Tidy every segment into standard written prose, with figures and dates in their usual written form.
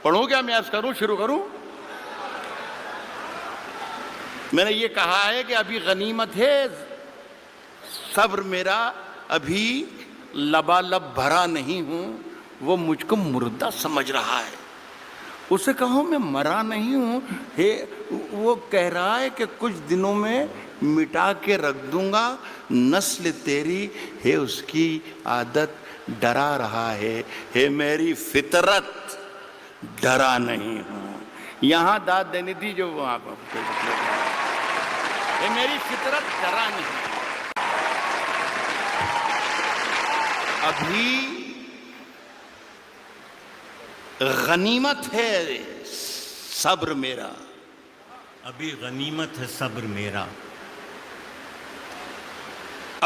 پڑھوں کیا؟ میں عرض کروں، شروع کروں؟ میں نے یہ کہا ہے کہ ابھی غنیمت ہے صبر میرا، ابھی لبالب بھرا نہیں ہوں، وہ مجھ کو مردہ سمجھ رہا ہے۔ اسے کہوں میں مرا نہیں ہوں، وہ کہہ رہا ہے کہ کچھ دنوں میں مٹا کے رکھ دوں گا نسل تیری، ہے اس کی عادت ڈرا رہا ہے میری فطرت ڈرا نہیں ہوں۔ یہاں داد دینی تھی جو وہاں پر، ہے میری فطرت ڈرا نہیں۔ ابھی غنیمت ہے صبر میرا، ابھی غنیمت ہے صبر میرا،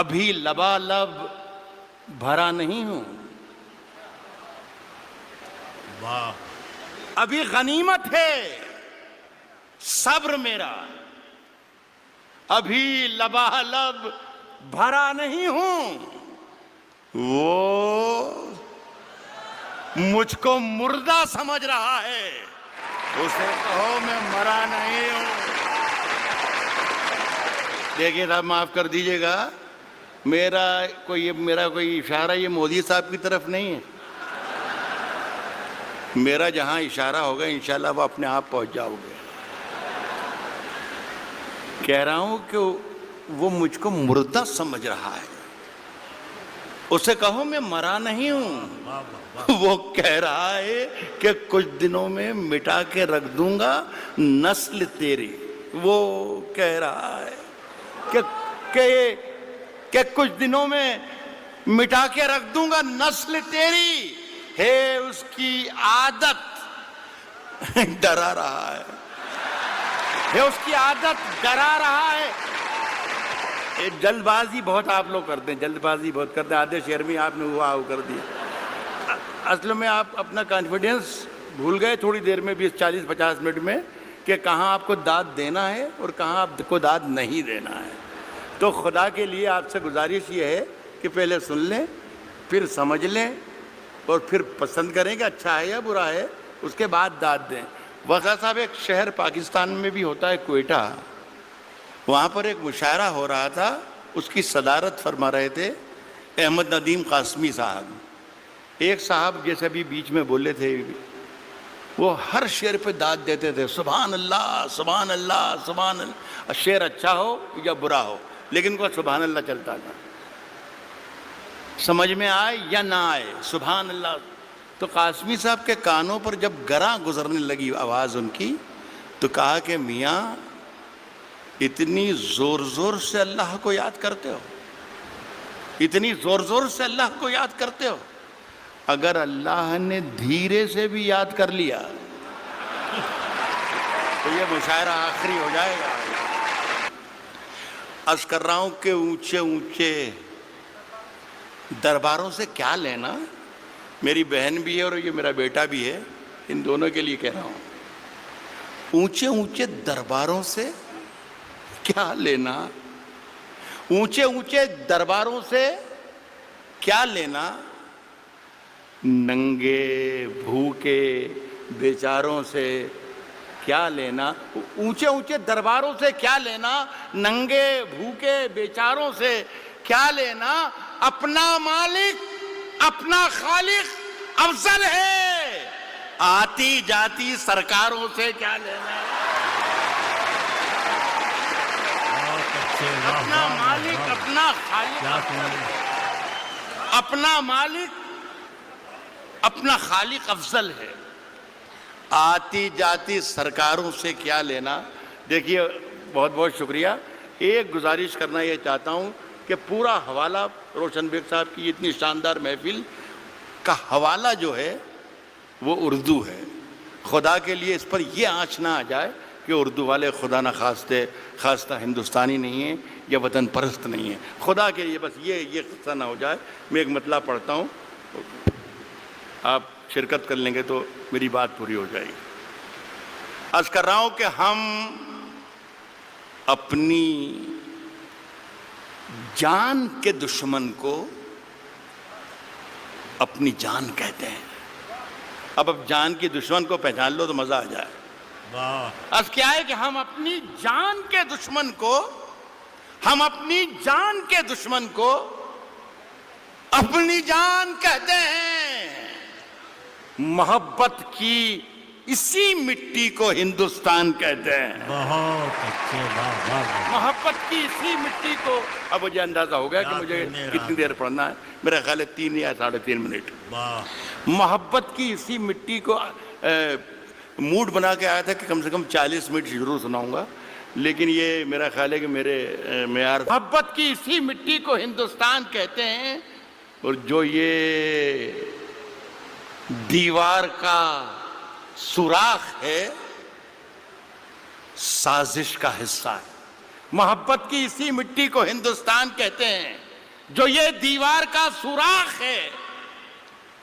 ابھی لبالب بھرا نہیں ہوں۔ واہ، ابھی غنیمت ہے صبر میرا، ابھی لبالب بھرا نہیں ہوں، وہ مجھ کو مردہ سمجھ رہا ہے، اسے کہو میں مرا نہیں ہوں۔ دیکھیے صاحب معاف کر دیجئے گا، میرا کوئی اشارہ یہ مودی صاحب کی طرف نہیں ہے، میرا جہاں اشارہ ہوگا انشاءاللہ وہ اپنے آپ پہنچ جاؤ گے۔ کہہ رہا ہوں کہ وہ مجھ کو مردہ سمجھ رہا ہے، اسے کہو میں مرا نہیں ہوں، وہ کہہ رہا ہے کہ کچھ دنوں میں مٹا کے رکھ دوں گا نسل تیری، وہ کہہ رہا ہے کہ کچھ دنوں میں مٹا کے رکھ دوں گا نسل تیری، ہے اس کی عادت ڈرا رہا ہے اس کی عادت ڈرا رہا ہے۔ جلد بازی بہت آپ لوگ کرتے ہیں، جلد بازی بہت کرتے ہیں، آدھے شعر میں آپ نے ہوا کر دیا۔ اصل میں آپ اپنا کانفیڈنس بھول گئے تھوڑی دیر میں، 20-40-50 منٹ میں، کہ کہاں آپ کو داد دینا ہے اور کہاں آپ کو داد نہیں دینا ہے۔ تو خدا کے لیے آپ سے گزارش یہ ہے کہ پہلے سن لیں، پھر سمجھ لیں، اور پھر پسند کریں کہ اچھا ہے یا برا ہے، اس کے بعد داد دیں۔ وقا صاحب ایک شہر پاکستان میں بھی ہوتا ہے کوئٹہ، وہاں پر ایک مشاعرہ ہو رہا تھا، اس کی صدارت فرما رہے تھے احمد ندیم قاسمی صاحب۔ ایک صاحب جیسے ابھی بیچ میں بولے تھے، وہ ہر شعر پہ داد دیتے تھے، سبحان اللہ سبحان اللہ سبحان اللہ، شعر اچھا ہو یا برا ہو لیکن کو سبحان اللہ چلتا تھا، سمجھ میں آئے یا نہ آئے سبحان اللہ۔ تو قاسمی صاحب کے کانوں پر جب گراں گزرنے لگی آواز ان کی، تو کہا کہ میاں اتنی زور زور سے اللہ کو یاد کرتے ہو، اتنی زور زور سے اللہ کو یاد کرتے ہو، اگر اللہ نے دھیرے سے بھی یاد کر لیا تو یہ مشاعرہ آخری ہو جائے گا۔ عرض کر رہا ہوں کہ اونچے اونچے درباروں سے کیا لینا، میری بہن بھی ہے اور یہ میرا بیٹا بھی ہے، ان دونوں کے لیے کہہ رہا ہوں، اونچے اونچے درباروں سے کیا لینا، اونچے اونچے درباروں سے کیا لینا، ننگے بھوکے بیچاروں سے کیا لینا، اونچے اونچے درباروں سے کیا لینا، ننگے بھوکے بیچاروں سے کیا لینا، اپنا مالک اپنا خالق افضل ہے، آتی جاتی سرکاروں سے کیا لینا، اپنا مالک اپنا خالق، اپنا مالک اپنا خالق افضل ہے، آتی جاتی سرکاروں سے کیا لینا۔ دیکھیے بہت بہت شکریہ، ایک گزارش کرنا یہ چاہتا ہوں کہ پورا حوالہ روشن بیگ صاحب کی اتنی شاندار محفل کا حوالہ جو ہے وہ اردو ہے، خدا کے لیے اس پر یہ آنچ نہ آ جائے کہ اردو والے خدا نہ خواستہ ہندوستانی نہیں ہیں یا وطن پرست نہیں ہیں، خدا کے لیے بس یہ قصہ نہ ہو جائے۔ میں ایک مطلب پڑھتا ہوں، آپ شرکت کر لیں گے تو میری بات پوری ہو جائے گی۔ عرض کر رہا ہوں کہ ہم اپنی جان کے دشمن کو اپنی جان کہتے ہیں، اب جان کی دشمن کو پہچان لو تو مزہ آ جائے. واہ اب کیا ہے کہ ہم اپنی جان کے دشمن کو اپنی جان کہتے ہیں. محبت کی اسی مٹی کو ہندوستان کہتے ہیں. بہت اچھے. واہ واہ واہ. محبت کی اسی مٹی کو. اب مجھے اندازہ ہو گیا کہ مجھے کتنی دیر پڑھنا ہے. میرا خیال ہے 3 یا 3.5 منٹ. واہ محبت کی اسی مٹی کو موڈ بنا کے آیا تھا کہ کم سے کم 40 منٹ ضرور سناؤں گا, لیکن یہ میرا خیال ہے کہ میرے معیار. محبت کی اسی مٹی کو ہندوستان کہتے ہیں, اور جو یہ دیوار کا سوراخ ہے سازش کا حصہ ہے. محبت کی اسی مٹی کو ہندوستان کہتے ہیں, جو یہ دیوار کا سوراخ ہے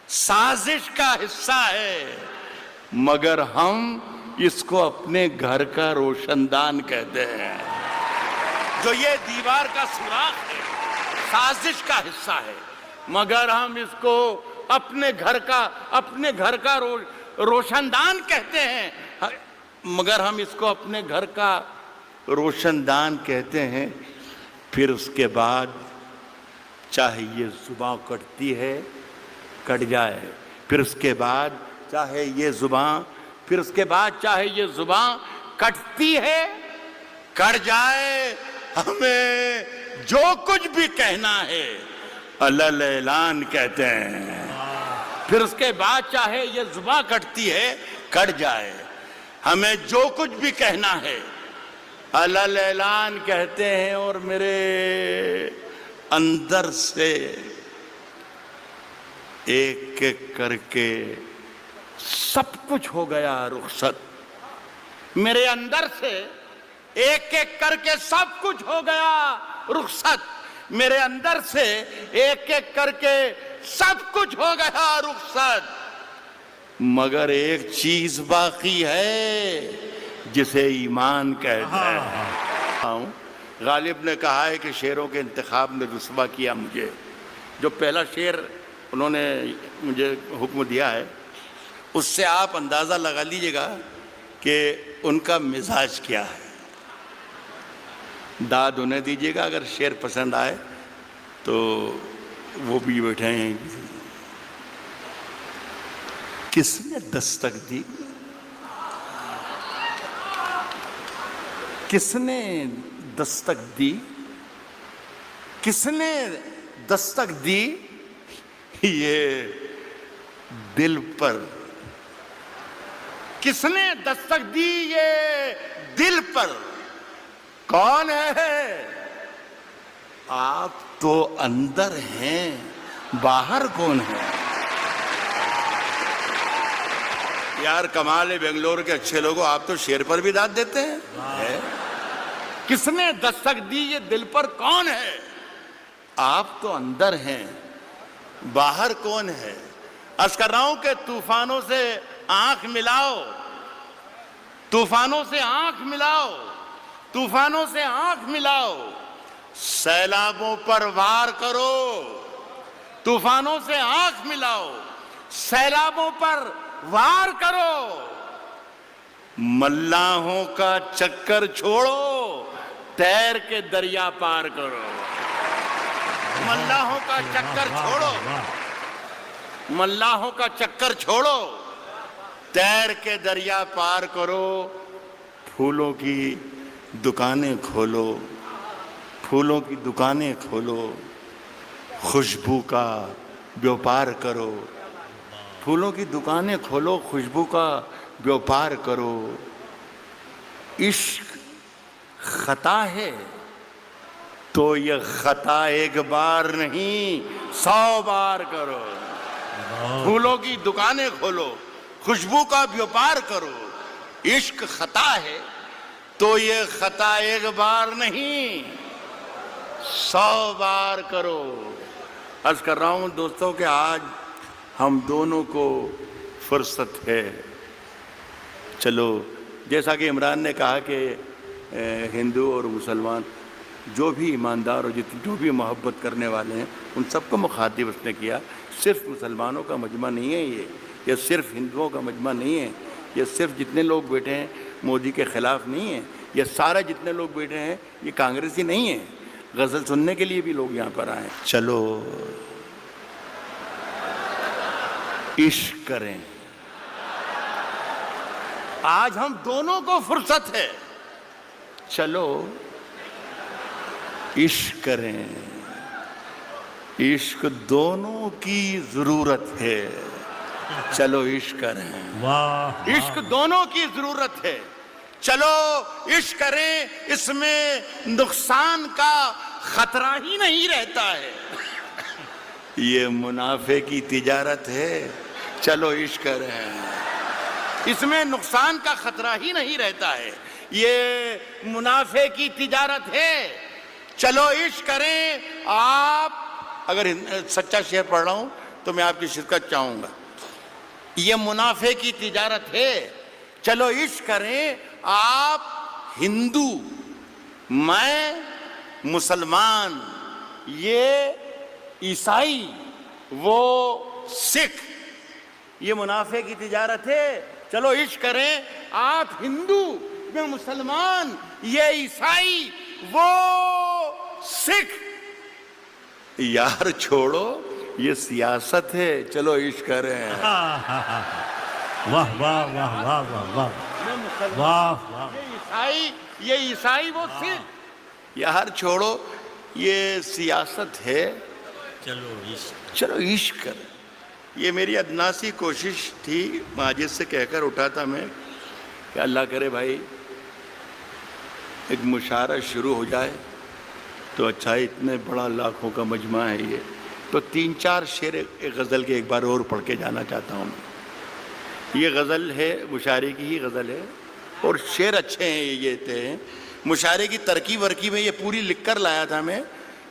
سازش کا حصہ ہے, مگر ہم اس کو اپنے گھر کا روشن دان کہتے ہیں. جو یہ دیوار کا سوراخ ہے سازش کا حصہ ہے, مگر ہم اس کو اپنے گھر کا روشن دان کہتے ہیں. مگر ہم اس کو اپنے گھر کا روشن دان کہتے ہیں. پھر اس کے بعد چاہے یہ زباں کٹتی ہے کٹ جائے, پھر اس کے بعد چاہے یہ زباں کٹتی ہے کٹ جائے, ہمیں جو کچھ بھی کہنا ہے الل اعلان کہتے ہیں. پھر اس کے بعد چاہے یہ زباں کٹتی ہے کٹ جائے, ہمیں جو کچھ بھی کہنا ہے الل اعلان کہتے ہیں. اور میرے اندر سے ایک ایک کر کے سب کچھ ہو گیا رخصت. میرے اندر سے ایک ایک کر کے سب کچھ ہو گیا رخصت. میرے اندر سے ایک ایک کر کے سب کچھ ہو گیا رخصت, مگر ایک چیز باقی ہے جسے ایمان کہتے ہیں. غالب نے کہا ہے کہ شعروں کے انتخاب نے رسوا کیا مجھے. جو پہلا شعر انہوں نے مجھے حکم دیا ہے اس سے آپ اندازہ لگا لیجئے گا کہ ان کا مزاج کیا ہے. داد انہیں دیجئے گا اگر شعر پسند آئے تو وہ بھی بیٹھے ہیں. کس نے دستک دی, کس نے دستک دی, کس نے دستک دی یہ دل پر, کس نے دستک دی یہ دل پر, کون ہے؟ آپ تو اندر ہیں, باہر کون ہے؟ یار کمال ہے بنگلور کے اچھے لوگوں, آپ تو شعر پر بھی داد دیتے ہیں. کس نے دستک دی یہ دل پر, کون ہے؟ آپ تو اندر ہیں, باہر کون ہے؟ عرض کر رہا ہوں کہ طوفانوں سے آنکھ ملاؤ, طوفانوں سے آنکھ ملاؤ, طوفانوں سے آنکھ ملاؤ, سیلابوں پر وار کرو. طوفانوں سے آنکھ ملاؤ, سیلابوں پر وار کرو. ملاحوں کا چکر چھوڑو, تیر کے دریا پار کرو. ملاحوں کا چکر چھوڑو, ملاحوں کا چکر چھوڑو, تیر کے دریا پار کرو. پھولوں کی دکانیں کھولو, پھولوں کی دکانیں کھولو, خوشبو کا بیوپار کرو. پھولوں کی دکانیں کھولو, خوشبو کا بیوپار کرو. عشق خطا ہے تو یہ خطا ایک بار نہیں 100 بار کرو. پھولوں کی دکانیں کھولو, خوشبو کا بیوپار کرو. عشق خطا ہے تو یہ خطا ایک بار نہیں 100 بار کرو. عرض کر رہا ہوں دوستوں کہ آج ہم دونوں کو فرصت ہے. چلو جیسا کہ عمران نے کہا کہ ہندو اور مسلمان جو بھی ایماندار اور جو بھی محبت کرنے والے ہیں ان سب کو مخاطب اس نے کیا. صرف مسلمانوں کا مجمع نہیں ہے, یہ یہ صرف ہندوؤں کا مجمع نہیں ہے، یہ صرف جتنے لوگ بیٹھے ہیں مودی کے خلاف نہیں ہیں، یہ سارے جتنے لوگ بیٹھے ہیں یہ کانگریسی نہیں ہیں، غزل سننے کے لیے بھی لوگ یہاں پر آئے ہیں۔ چلو عشق کریں، آج ہم دونوں کو فرصت ہے، چلو عشق کریں، عشق دونوں کی ضرورت ہے، چلو عشق کریں، واہ عشق دونوں کی ضرورت ہے، چلو عشق کریں، اس میں نقصان کا خطرہ ہی نہیں رہتا ہے، یہ منافع کی تجارت ہے، چلو عشق کریں، اس میں نقصان کا خطرہ ہی نہیں رہتا ہے، یہ منافع کی تجارت ہے، چلو عشق کریں۔ آپ اگر سچا شعر پڑھ رہا ہوں تو میں آپ کی شرکت چاہوں گا۔ یہ منافع کی تجارت ہے، چلو عشق کریں، آپ ہندو، میں مسلمان، یہ عیسائی، وہ سکھ، یہ منافع کی تجارت ہے، چلو عشق کریں، آپ ہندو، میں مسلمان، یہ عیسائی، وہ سکھ، یار چھوڑو یہ سیاست ہے، چلو عشق کریں، واہ واہ واہ واہ واہ واہ میں مسلمان، واہ واہ یہ عیسائی وہ سکھ، یار چھوڑو یہ سیاست ہے، چلو عشق کریں۔ یہ میری ادنا سی کوشش تھی، ماجد سے کہہ کر اٹھا تھا میں کہ اللہ کرے بھائی ایک مشاعرہ شروع ہو جائے تو اچھا، اتنے بڑا لاکھوں کا مجمع ہے یہ، تو 3-4 شعر ایک غزل کے ایک بار اور پڑھ کے جانا چاہتا ہوں میں۔ یہ غزل ہے، مشاعرے کی ہی غزل ہے، اور شعر اچھے ہیں یہ تھے۔ مشاعرے کی ترکیب ورکیب میں یہ پوری لکھ کر لایا تھا میں،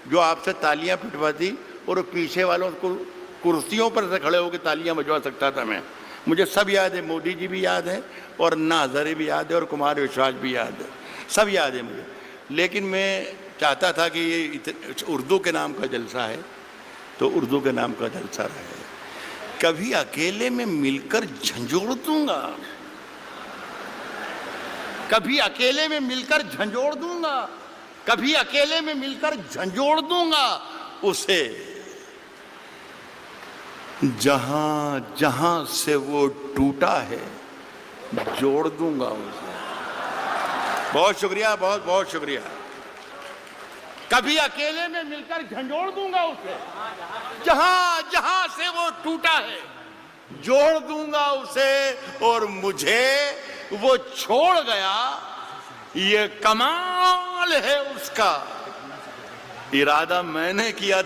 جو آپ سے تالیاں پٹواتی اور پیچھے والوں کو کرسیوں پر سے کھڑے ہو کے تالیاں بجوا سکتا تھا میں۔ مجھے سب یاد ہے، مودی جی بھی یاد ہے، اور انا ہزارے بھی یاد ہے، اور کمار وشواس بھی یاد ہے، سب یاد ہے مجھے۔ لیکن میں چاہتا تھا کہ یہ اردو کے نام کا جلسہ ہے تو اردو کے نام کا جلسہ رہے، کبھی اکیلے میں مل کر جھنجھوڑ دوں گا، کبھی اکیلے میں مل کر جھنجھوڑ دوں گا، کبھی اکیلے میں مل کر جھنجھوڑ دوں گا اسے، جہاں جہاں سے وہ ٹوٹا ہے جوڑ دوں گا اسے۔ بہت شکریہ، بہت بہت شکریہ۔ کبھی اکیلے میں مل کر جھنجھوڑ دوں گا اسے، جہاں جہاں سے وہ ٹوٹا ہے جوڑ دوں گا اسے، اور مجھے وہ چھوڑ گیا یہ کمال ہے اس کا، ارادہ میں نے کیا تھا۔